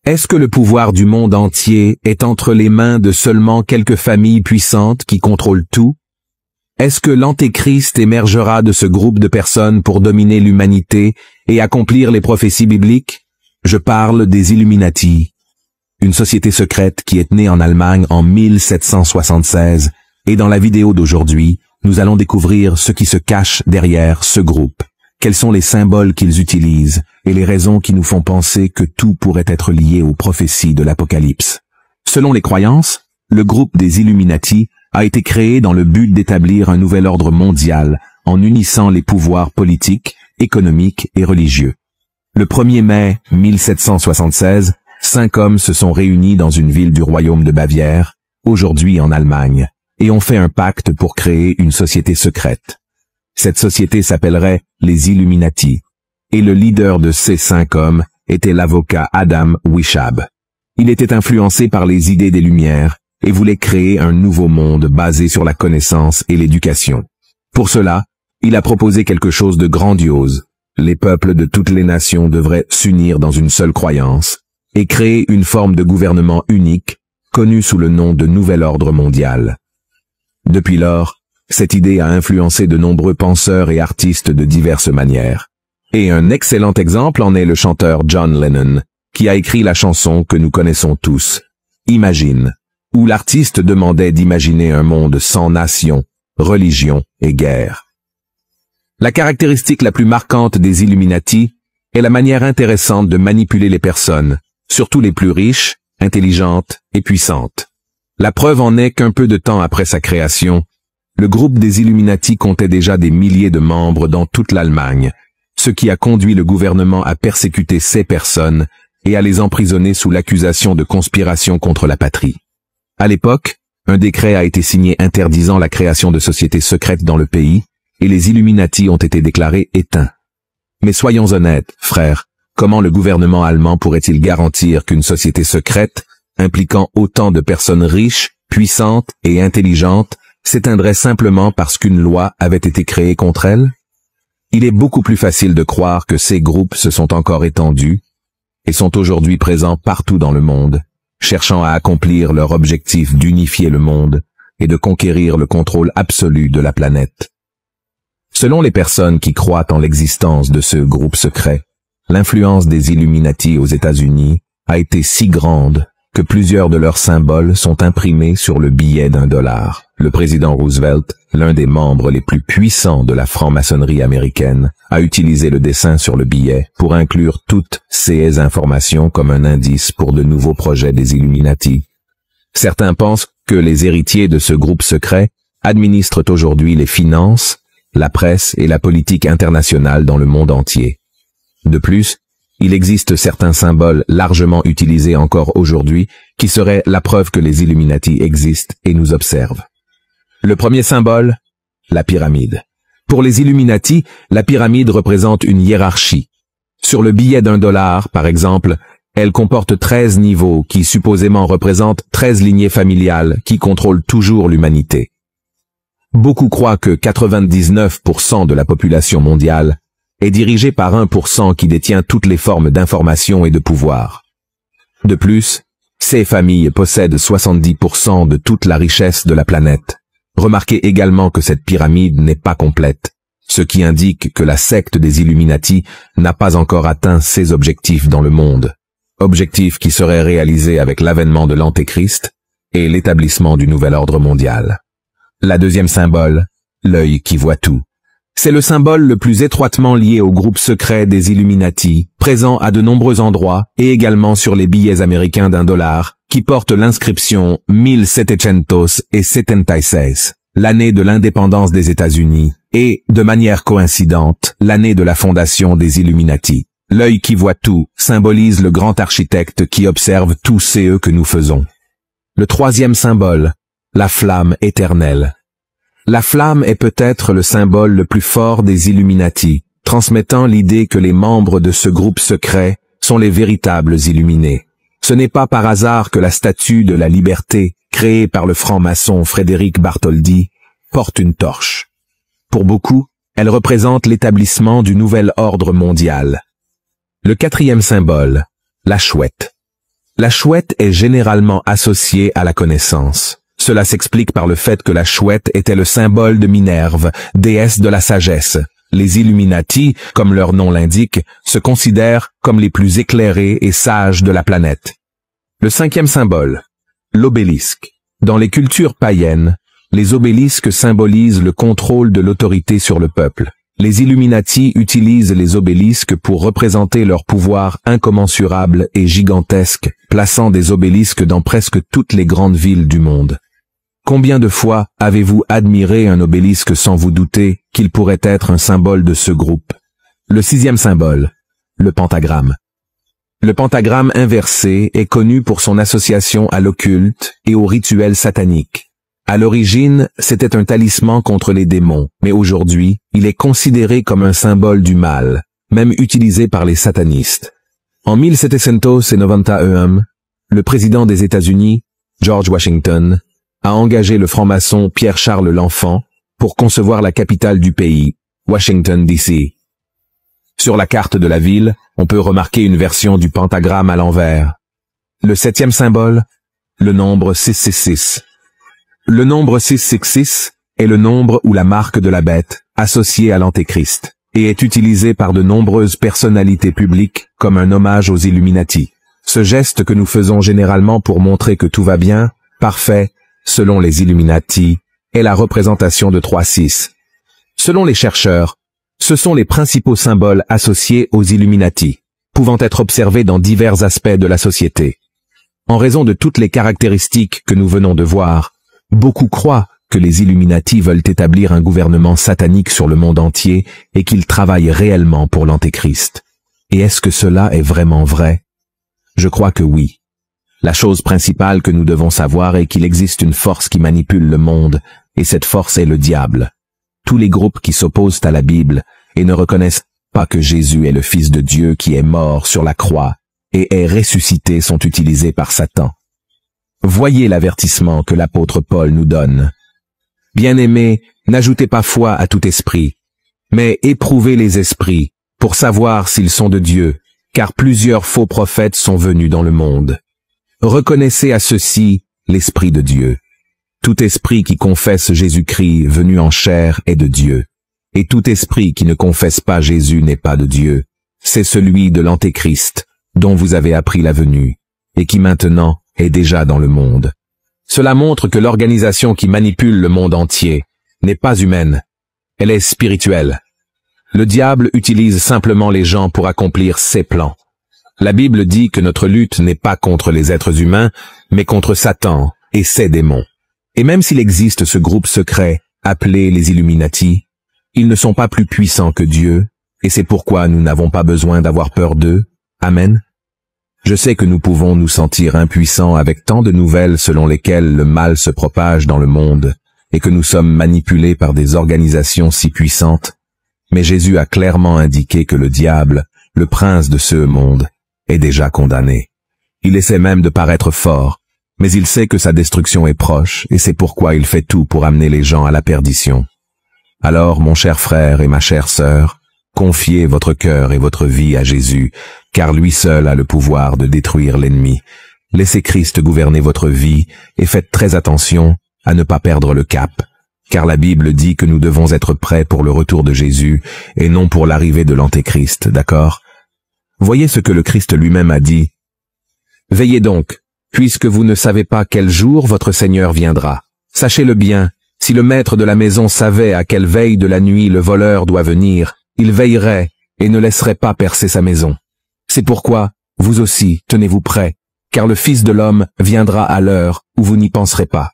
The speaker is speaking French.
Est-ce que le pouvoir du monde entier est entre les mains de seulement quelques familles puissantes qui contrôlent tout? Est-ce que l'Antéchrist émergera de ce groupe de personnes pour dominer l'humanité et accomplir les prophéties bibliques? Je parle des Illuminati, une société secrète qui est née en Allemagne en 1776, et dans la vidéo d'aujourd'hui, nous allons découvrir ce qui se cache derrière ce groupe. Quels sont les symboles qu'ils utilisent et les raisons qui nous font penser que tout pourrait être lié aux prophéties de l'Apocalypse. Selon les croyances, le groupe des Illuminati a été créé dans le but d'établir un nouvel ordre mondial en unissant les pouvoirs politiques, économiques et religieux. Le 1er mai 1776, 5 hommes se sont réunis dans une ville du royaume de Bavière, aujourd'hui en Allemagne, et ont fait un pacte pour créer une société secrète. Cette société s'appellerait les Illuminati, et le leader de ces 5 hommes était l'avocat Adam Weishaupt. Il était influencé par les idées des Lumières et voulait créer un nouveau monde basé sur la connaissance et l'éducation. Pour cela, il a proposé quelque chose de grandiose. Les peuples de toutes les nations devraient s'unir dans une seule croyance et créer une forme de gouvernement unique, connue sous le nom de Nouvel Ordre Mondial. Depuis lors, cette idée a influencé de nombreux penseurs et artistes de diverses manières. Et un excellent exemple en est le chanteur John Lennon, qui a écrit la chanson que nous connaissons tous, Imagine, où l'artiste demandait d'imaginer un monde sans nation, religion et guerre. La caractéristique la plus marquante des Illuminati est la manière intéressante de manipuler les personnes, surtout les plus riches, intelligentes et puissantes. La preuve en est qu'un peu de temps après sa création, le groupe des Illuminati comptait déjà des milliers de membres dans toute l'Allemagne, ce qui a conduit le gouvernement à persécuter ces personnes et à les emprisonner sous l'accusation de conspiration contre la patrie. À l'époque, un décret a été signé interdisant la création de sociétés secrètes dans le pays, et les Illuminati ont été déclarés éteints. Mais soyons honnêtes, frères, comment le gouvernement allemand pourrait-il garantir qu'une société secrète, impliquant autant de personnes riches, puissantes et intelligentes, s'éteindrait simplement parce qu'une loi avait été créée contre elle? Il est beaucoup plus facile de croire que ces groupes se sont encore étendus et sont aujourd'hui présents partout dans le monde, cherchant à accomplir leur objectif d'unifier le monde et de conquérir le contrôle absolu de la planète. Selon les personnes qui croient en l'existence de ce groupe secret, l'influence des Illuminati aux États-Unis a été si grande que plusieurs de leurs symboles sont imprimés sur le billet d'$1. Le président Roosevelt, l'un des membres les plus puissants de la franc-maçonnerie américaine, a utilisé le dessin sur le billet pour inclure toutes ces informations comme un indice pour de nouveaux projets des Illuminati. Certains pensent que les héritiers de ce groupe secret administrent aujourd'hui les finances, la presse et la politique internationale dans le monde entier. De plus, il existe certains symboles largement utilisés encore aujourd'hui qui seraient la preuve que les Illuminati existent et nous observent. Le premier symbole, la pyramide. Pour les Illuminati, la pyramide représente une hiérarchie. Sur le billet d'$, par exemple, elle comporte 13 niveaux qui supposément représentent 13 lignées familiales qui contrôlent toujours l'humanité. Beaucoup croient que 99% de la population mondiale est dirigée par 1% qui détient toutes les formes d'information et de pouvoir. De plus, ces familles possèdent 70% de toute la richesse de la planète. Remarquez également que cette pyramide n'est pas complète, ce qui indique que la secte des Illuminati n'a pas encore atteint ses objectifs dans le monde, objectifs qui seraient réalisés avec l'avènement de l'Antéchrist et l'établissement du nouvel ordre mondial. La deuxième symbole, l'œil qui voit tout. C'est le symbole le plus étroitement lié au groupe secret des Illuminati, présent à de nombreux endroits et également sur les billets américains d'$, qui portent l'inscription 1776, l'année de l'indépendance des États-Unis, et, de manière coïncidente, l'année de la fondation des Illuminati. L'œil qui voit tout symbolise le grand architecte qui observe tous ce que nous faisons. Le troisième symbole, la flamme éternelle. La flamme est peut-être le symbole le plus fort des Illuminati, transmettant l'idée que les membres de ce groupe secret sont les véritables illuminés. Ce n'est pas par hasard que la statue de la liberté, créée par le franc-maçon Frédéric Bartholdi, porte une torche. Pour beaucoup, elle représente l'établissement du nouvel ordre mondial. Le quatrième symbole, la chouette. La chouette est généralement associée à la connaissance. Cela s'explique par le fait que la chouette était le symbole de Minerve, déesse de la sagesse. Les Illuminati, comme leur nom l'indique, se considèrent comme les plus éclairés et sages de la planète. Le cinquième symbole, l'obélisque. Dans les cultures païennes, les obélisques symbolisent le contrôle de l'autorité sur le peuple. Les Illuminati utilisent les obélisques pour représenter leur pouvoir incommensurable et gigantesque, plaçant des obélisques dans presque toutes les grandes villes du monde. Combien de fois avez-vous admiré un obélisque sans vous douter qu'il pourrait être un symbole de ce groupe? Le sixième symbole, le pentagramme. Le pentagramme inversé est connu pour son association à l'occulte et aux rituels sataniques. À l'origine, c'était un talisman contre les démons, mais aujourd'hui, il est considéré comme un symbole du mal, même utilisé par les satanistes. En 1791, le président des États-Unis, George Washington, a engagé le franc-maçon Pierre-Charles l'Enfant pour concevoir la capitale du pays, Washington, D.C. Sur la carte de la ville, on peut remarquer une version du pentagramme à l'envers. Le septième symbole, le nombre 666. Le nombre 666 est le nombre ou la marque de la bête, associée à l'Antéchrist, et est utilisé par de nombreuses personnalités publiques comme un hommage aux Illuminati. Ce geste que nous faisons généralement pour montrer que tout va bien, parfait, selon les Illuminati, est la représentation de 3-6. Selon les chercheurs, ce sont les principaux symboles associés aux Illuminati, pouvant être observés dans divers aspects de la société. En raison de toutes les caractéristiques que nous venons de voir, beaucoup croient que les Illuminati veulent établir un gouvernement satanique sur le monde entier et qu'ils travaillent réellement pour l'Antéchrist. Et est-ce que cela est vraiment vrai? Je crois que oui. La chose principale que nous devons savoir est qu'il existe une force qui manipule le monde, et cette force est le diable. Tous les groupes qui s'opposent à la Bible et ne reconnaissent pas que Jésus est le Fils de Dieu qui est mort sur la croix et est ressuscité sont utilisés par Satan. Voyez l'avertissement que l'apôtre Paul nous donne. Bien-aimés, n'ajoutez pas foi à tout esprit, mais éprouvez les esprits pour savoir s'ils sont de Dieu, car plusieurs faux prophètes sont venus dans le monde. Reconnaissez à ceux-ci l'Esprit de Dieu. Tout esprit qui confesse Jésus-Christ venu en chair est de Dieu, et tout esprit qui ne confesse pas Jésus n'est pas de Dieu. C'est celui de l'Antéchrist, dont vous avez appris la venue, et qui maintenant est déjà dans le monde. Cela montre que l'organisation qui manipule le monde entier n'est pas humaine, elle est spirituelle. Le diable utilise simplement les gens pour accomplir ses plans. La Bible dit que notre lutte n'est pas contre les êtres humains, mais contre Satan et ses démons. Et même s'il existe ce groupe secret, appelé les Illuminati, ils ne sont pas plus puissants que Dieu, et c'est pourquoi nous n'avons pas besoin d'avoir peur d'eux. Amen. Je sais que nous pouvons nous sentir impuissants avec tant de nouvelles selon lesquelles le mal se propage dans le monde, et que nous sommes manipulés par des organisations si puissantes, mais Jésus a clairement indiqué que le diable, le prince de ce monde, est déjà condamné. Il essaie même de paraître fort, mais il sait que sa destruction est proche, et c'est pourquoi il fait tout pour amener les gens à la perdition. Alors, mon cher frère et ma chère sœur, confiez votre cœur et votre vie à Jésus, car lui seul a le pouvoir de détruire l'ennemi. Laissez Christ gouverner votre vie, et faites très attention à ne pas perdre le cap, car la Bible dit que nous devons être prêts pour le retour de Jésus, et non pour l'arrivée de l'Antéchrist, d'accord? Voyez ce que le Christ lui-même a dit. « Veillez donc, puisque vous ne savez pas quel jour votre Seigneur viendra. Sachez-le bien, si le maître de la maison savait à quelle veille de la nuit le voleur doit venir, il veillerait et ne laisserait pas percer sa maison. C'est pourquoi, vous aussi, tenez-vous prêts, car le Fils de l'homme viendra à l'heure où vous n'y penserez pas.